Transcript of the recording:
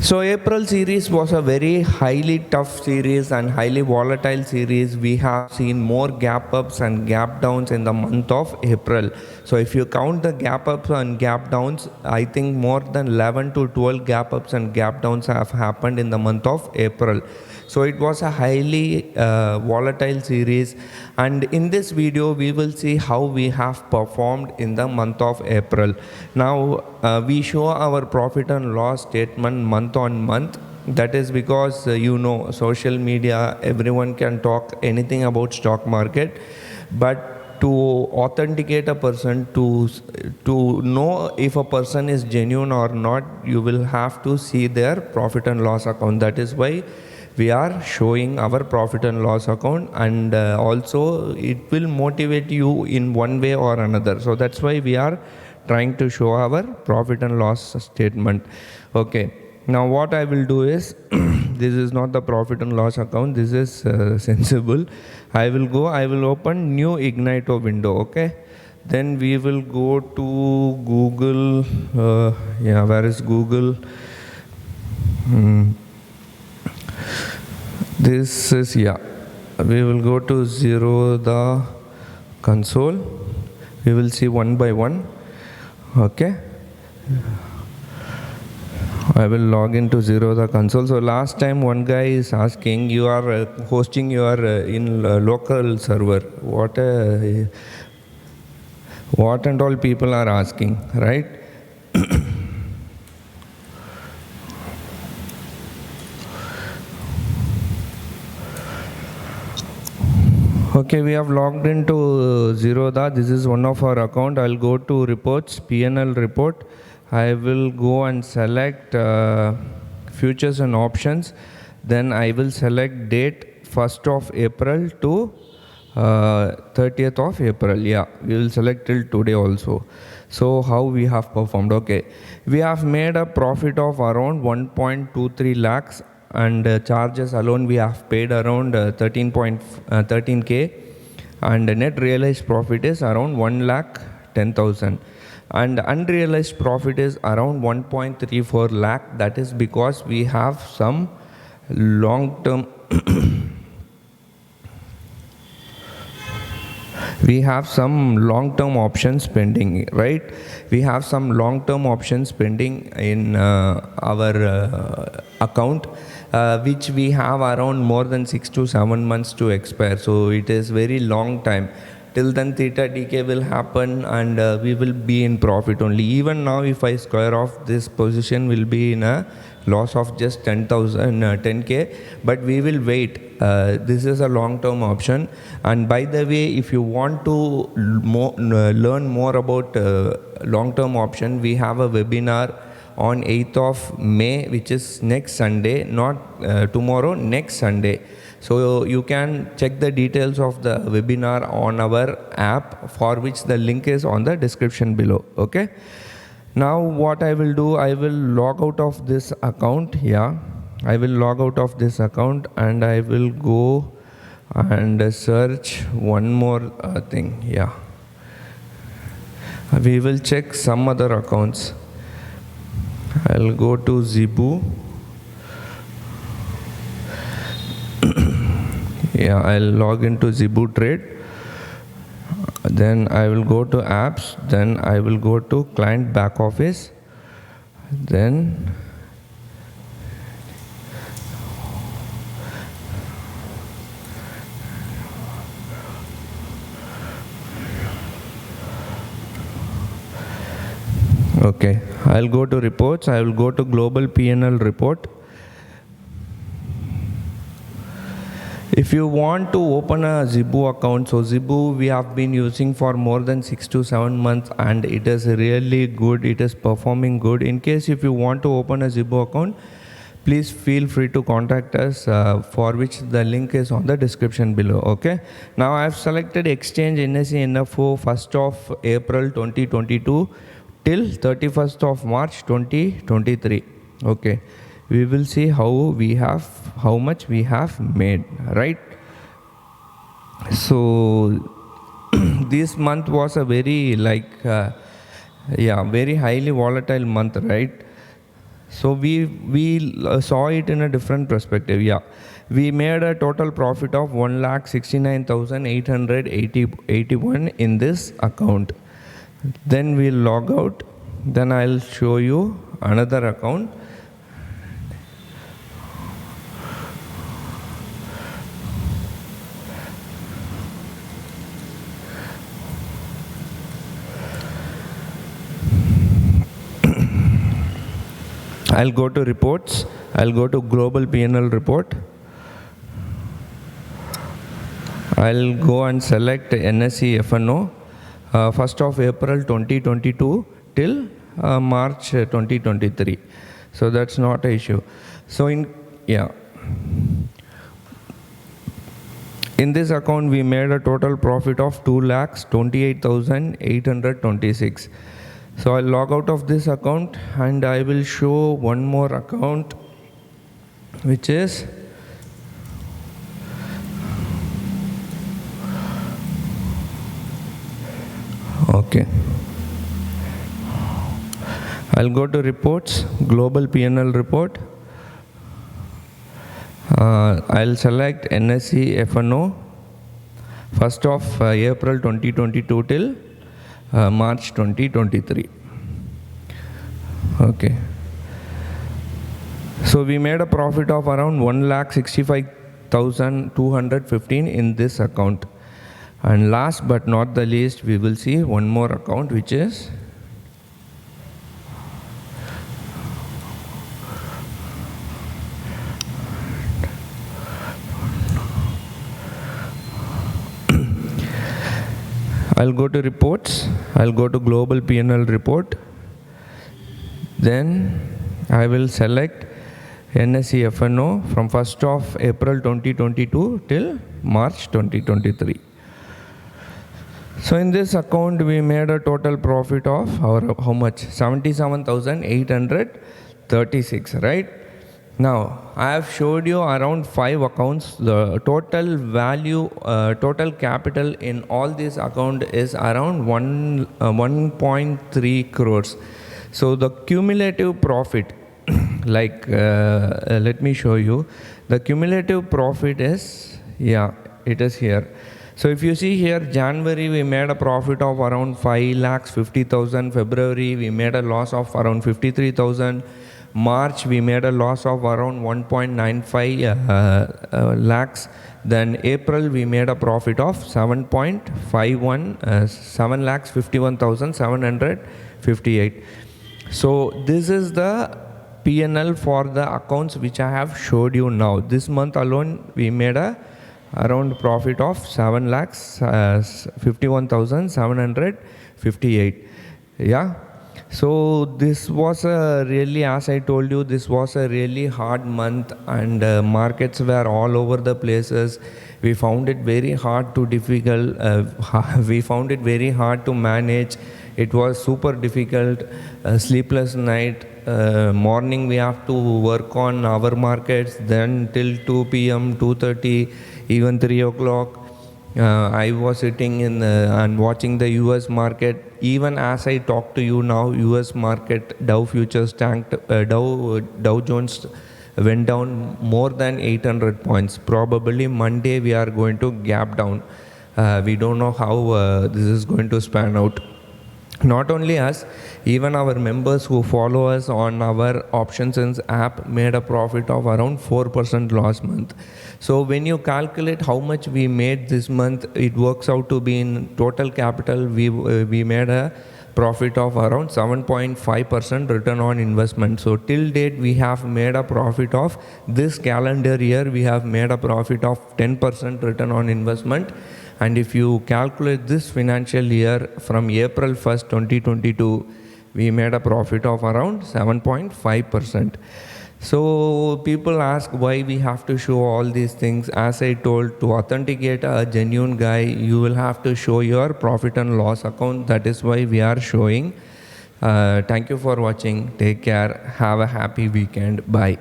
So April series was a very highly tough series and highly volatile series. We have seen more gap ups and gap downs in the month of April. So if you count the gap ups and gap downs, I think more than 11 to 12 gap ups and gap downs have happened in the month of April. So it was a highly volatile series, and in this video we will see how we have performed in the month of April. Now we show our profit and loss statement month on month. That is because social media, everyone can talk anything about stock market, but to authenticate a person, to know if a person is genuine or not, you will have to see their profit and loss account. That is why we are showing our profit and loss account, and also it will motivate you in one way or another. So that's why we are trying to show our profit and loss statement. Okay, now what I will do is this is not the profit and loss account, this is sensible. I will open new Ignito window. Okay, then we will go to Google. Where is Google? This is, we will go to Zerodha console. We will see one by one. Okay, I will log into Zerodha console. So last time one guy is asking, you are hosting your in local server. What and all people are asking, right? Okay, we have logged into Zerodha. This is one of our account. I'll go to reports, PNL report. I will go and select futures and options. Then I will select date 1st of April to 30th of April. Yeah, we will select till today also. So how we have performed? Okay, we have made a profit of around 1.23 lakhs. And charges alone we have paid around 13K, and net realized profit is around 1,10,000, and unrealized profit is around 1.34 lakh. That is because we have some long-term we have some long-term options pending, right? We have some long-term options pending in our account, which we have around more than 6 to 7 months to expire. So it is very long time. Till then theta decay will happen, and we will be in profit only. Even now, if I square off, this position will be in a loss of just 10K, but we will wait. This is a long-term option. And by the way, if you want to learn more about long-term option, we have a webinar on 8th of May, which is next Sunday, not tomorrow, next Sunday. So you can check the details of the webinar on our app, for which the link is on the description below. Okay. Now what I will do, I will log out of this account. I will log out of this account, and I will go and search one more thing. We will check some other accounts. I'll go to Zebu. I'll log into Zebu trade. Then I will go to apps. Then I will go to client back office. Then okay, I'll go to reports. I will go to global PNL report. If you want to open a Zebu account, so Zebu we have been using for more than 6 to 7 months, and it is really good. It is performing good. In case if you want to open a Zebu account, please feel free to contact us, for which the link is on the description below. Okay. Now I have selected exchange NSE NFO 1st of April 2022 till 31st of March 2023. Okay. We will see how much we have made, right? So this month was a very very highly volatile month, right? So we saw it in a different perspective. Yeah, we made a total profit of 1,69,881 in this account. Then we'll log out. Then I'll show you another account. I'll go to reports. I'll go to global P&L report. I'll go and select NSE FNO, 1st of April 2022 till March 2023. So that's not an issue. So in this account we made a total profit of 2,28,826. So I'll log out of this account and I will show one more account, which is okay. I'll go to reports, global P&L report. I'll select NSE FNO, 1st of April 2022 till March 2023. Okay. So we made a profit of around 1,65,215 in this account. And last but not the least, we will see one more account, which is I'll go to reports, I'll go to global P&L report, then I will select NSE FNO from 1st of April 2022 till March 2023. So in this account we made a total profit of how much? 77,836, right? Now, I have showed you around 5 accounts. The total value, total capital in all these accounts is around 1.3 crores. So the cumulative profit, like, let me show you. The cumulative profit is, it is here. So if you see here, January we made a profit of around 5,50,000. February we made a loss of around 53,000. March we made a loss of around 1.95 lakhs. Then April we made a profit of 7.51 7,51,758. So this is the P&L for the accounts which I have showed you now. This month alone we made a around profit of 7,51,758. Yeah. So this was a really, as I told you, this was a really hard month, and markets were all over the places. We found it very hard to difficult. We found it very hard to manage. It was super difficult. Sleepless night. Morning we have to work on our markets. Then till 2 p.m., 2:30, even 3 o'clock. I was sitting in and watching the US market. Even as I talk to you now, US market, Dow futures tanked, Dow Jones went down more than 800 points. Probably Monday we are going to gap down. We don't know how this is going to span out. Not only us, even our members who follow us on our options app made a profit of around 4% last month. So when you calculate how much we made this month, it works out to be in total capital, we made a profit of around 7.5% return on investment. So till date we have made a profit of, this calendar year we have made a profit of 10% return on investment. And if you calculate this financial year from April 1st, 2022, we made a profit of around 7.5%. So people ask why we have to show all these things. As I told, to authenticate a genuine guy, you will have to show your profit and loss account. That is why we are showing. Thank you for watching. Take care. Have a happy weekend. Bye.